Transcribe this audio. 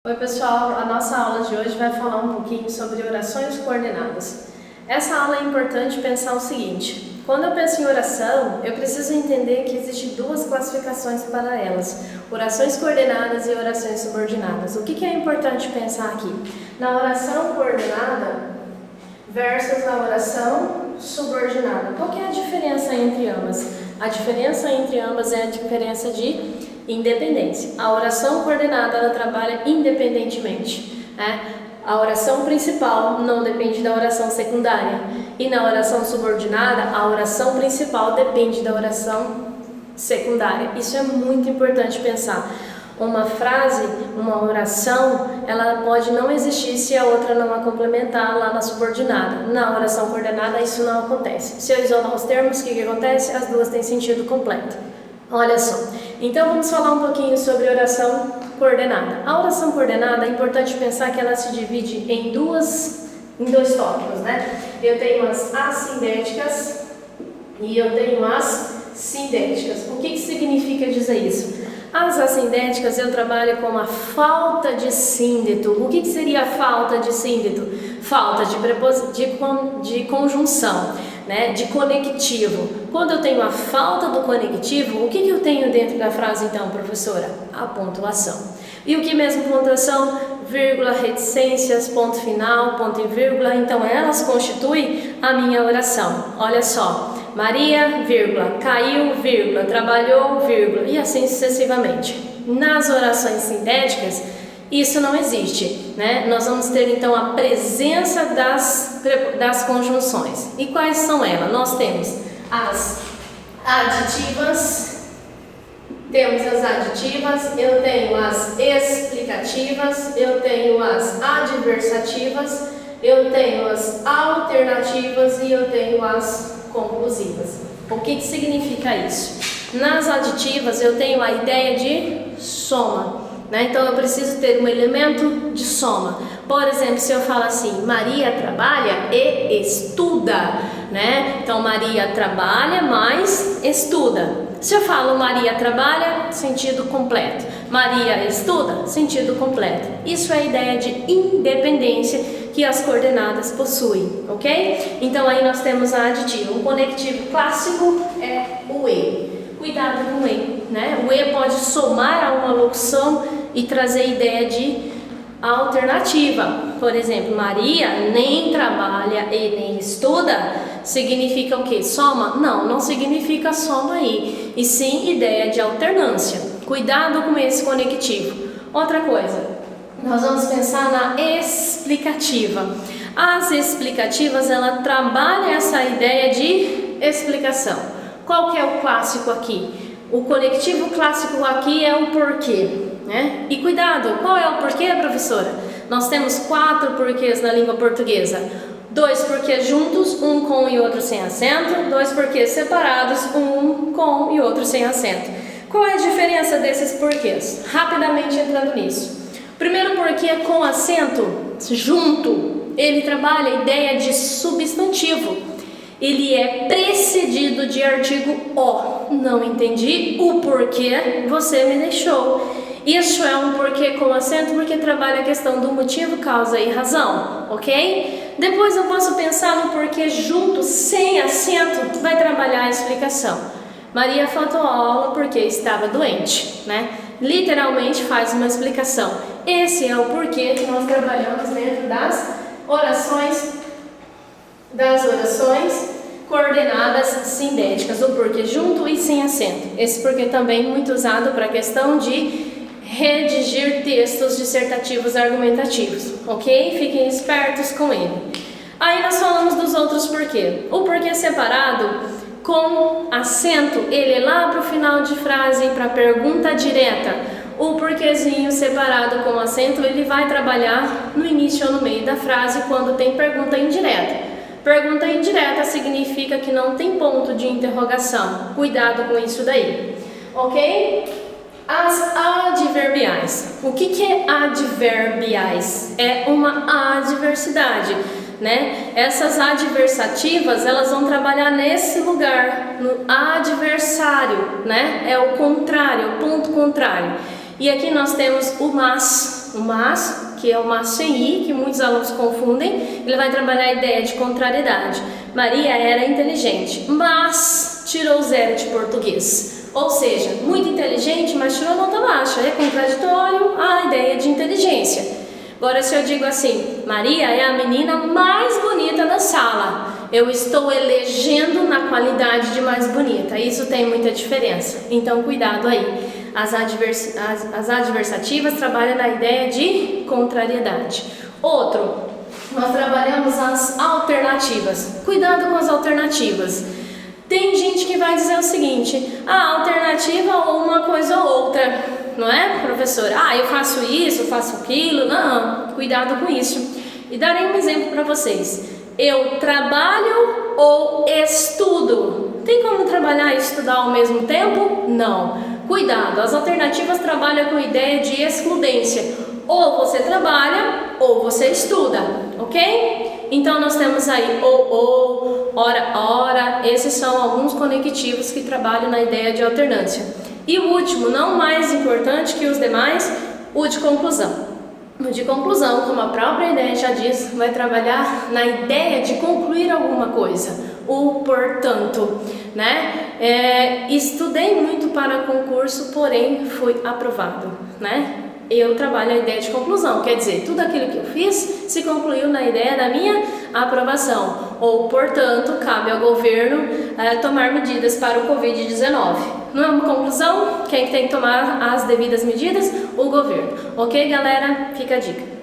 Oi pessoal, a nossa aula de hoje vai falar um pouquinho sobre orações coordenadas. Essa aula é importante pensar o seguinte: quando eu penso em oração, eu preciso entender que existem duas classificações para elas: orações coordenadas e orações subordinadas. O que é importante pensar aqui? Na oração coordenada versus na oração subordinada. Qual que é a diferença entre ambas? A diferença entre ambas é a diferença de independência. A oração coordenada ela trabalha independentemente, né? A oração principal não depende da oração secundária, e na oração subordinada a oração principal depende da oração secundária. Isso é muito importante pensar. Uma frase, uma oração, ela pode não existir se a outra não a complementar lá na subordinada. Na oração coordenada isso não acontece. Se eu isolar os termos, o que acontece? As duas têm sentido completo. Olha só, então vamos falar um pouquinho sobre oração coordenada. A oração coordenada é importante pensar que ela se divide em dois tópicos, né? Eu tenho as assindéticas e eu tenho as sindéticas. O que significa dizer isso? As assindéticas eu trabalho com a falta de síndeto. O que seria a falta de síndeto? Falta de conjunção, né? De conectivo. Quando eu tenho a falta do conectivo, o que eu tenho dentro da frase então, professora? A pontuação. E o que mesmo pontuação? Vírgula, reticências, ponto final, ponto e vírgula. Então elas constituem a minha oração. Olha só. Maria, vírgula, caiu, vírgula, trabalhou, vírgula, e assim sucessivamente. Nas orações sindéticas, isso não existe, né? Nós vamos ter então a presença das conjunções. E quais são elas? Nós temos as aditivas, eu tenho as explicativas, eu tenho as adversativas, eu tenho as alternativas e eu tenho as conclusivas. O que significa isso? Nas aditivas eu tenho a ideia de soma, né? Então eu preciso ter um elemento de soma. Por exemplo, se eu falo assim, Maria trabalha e estuda, né? Então Maria trabalha mais estuda. Se eu falo Maria trabalha, sentido completo. Maria estuda, sentido completo. Isso é a ideia de independência que as coordenadas possuem, ok? Então aí nós temos a aditiva. O conectivo clássico é o E. Cuidado com o E, né? O E pode somar a uma locução e trazer ideia de alternativa. Por exemplo, Maria nem trabalha e nem estuda, significa o quê? Soma? Não significa soma aí, e sim ideia de alternância. Cuidado com esse conectivo. Outra coisa, nós vamos pensar na explicativa. As explicativas, ela trabalha essa ideia de explicação. Qual que é o clássico aqui? O conectivo clássico aqui é o porquê, né? E cuidado, qual é o porquê, professora? Nós temos 4 porquês na língua portuguesa. 2 porquês juntos, um com e outro sem acento. 2 porquês separados, um com e outro sem acento. Qual é a diferença desses porquês? Rapidamente entrando nisso. Primeiro porquê com acento junto, ele trabalha a ideia de substantivo. Ele é precedido de artigo O. Não entendi o porquê, você me deixou. Isso é um porquê com acento porque trabalha a questão do motivo, causa e razão, ok? Depois eu posso pensar no porquê junto, sem acento, vai trabalhar a explicação. Maria faltou a aula porque estava doente, né? Literalmente faz uma explicação. Esse é o porquê que nós trabalhamos dentro das orações coordenadas sindéticas, o porquê junto e sem acento. Esse porquê também muito usado para a questão de redigir textos dissertativos argumentativos, ok? Fiquem espertos com ele. Aí nós falamos dos outros porquê. O porquê separado com acento, ele é lá para o final de frase, para pergunta direta. O porquezinho separado com acento, ele vai trabalhar no início ou no meio da frase quando tem pergunta indireta. Pergunta indireta significa que não tem ponto de interrogação. Cuidado com isso daí, ok? As adverbiais. O que é adverbiais? É uma adversidade, né? Essas adversativas, elas vão trabalhar nesse lugar, no adversário, né? É o contrário, o ponto contrário. E aqui nós temos o mas, O mas, que é o mas sem i, que muitos alunos confundem, ele vai trabalhar a ideia de contrariedade. Maria era inteligente, mas tirou 0 de português. Ou seja, muito inteligente, mas tirou nota baixa. É contraditório à ideia de inteligência. Agora, se eu digo assim, Maria é a menina mais bonita da sala, eu estou elegendo na qualidade de mais bonita. Isso tem muita diferença. Então, cuidado aí. As adversativas trabalham na ideia de contrariedade. Outro, nós trabalhamos as alternativas. Cuidado com as alternativas. Tem gente que vai dizer o seguinte, a alternativa ou uma coisa ou outra, não é, professora? Ah, eu faço isso, eu faço aquilo. Não, cuidado com isso. E darei um exemplo para vocês. Eu trabalho ou estudo? Tem como trabalhar e estudar ao mesmo tempo? Não. Cuidado, as alternativas trabalham com a ideia de excludência. Ou você trabalha ou você estuda, ok? Então nós temos aí ou, ora, esses são alguns conectivos que trabalham na ideia de alternância. E o último, não mais importante que os demais, o de conclusão. O de conclusão, como a própria ideia já diz, vai trabalhar na ideia de concluir alguma coisa. O portanto, né? Estudei muito para concurso, porém fui aprovado, né? Eu trabalho a ideia de conclusão, quer dizer, tudo aquilo que eu fiz se concluiu na ideia da minha aprovação. Ou, portanto, cabe ao governo tomar medidas para o Covid-19. Não é uma conclusão? Quem tem que tomar as devidas medidas? O governo. Ok, galera? Fica a dica.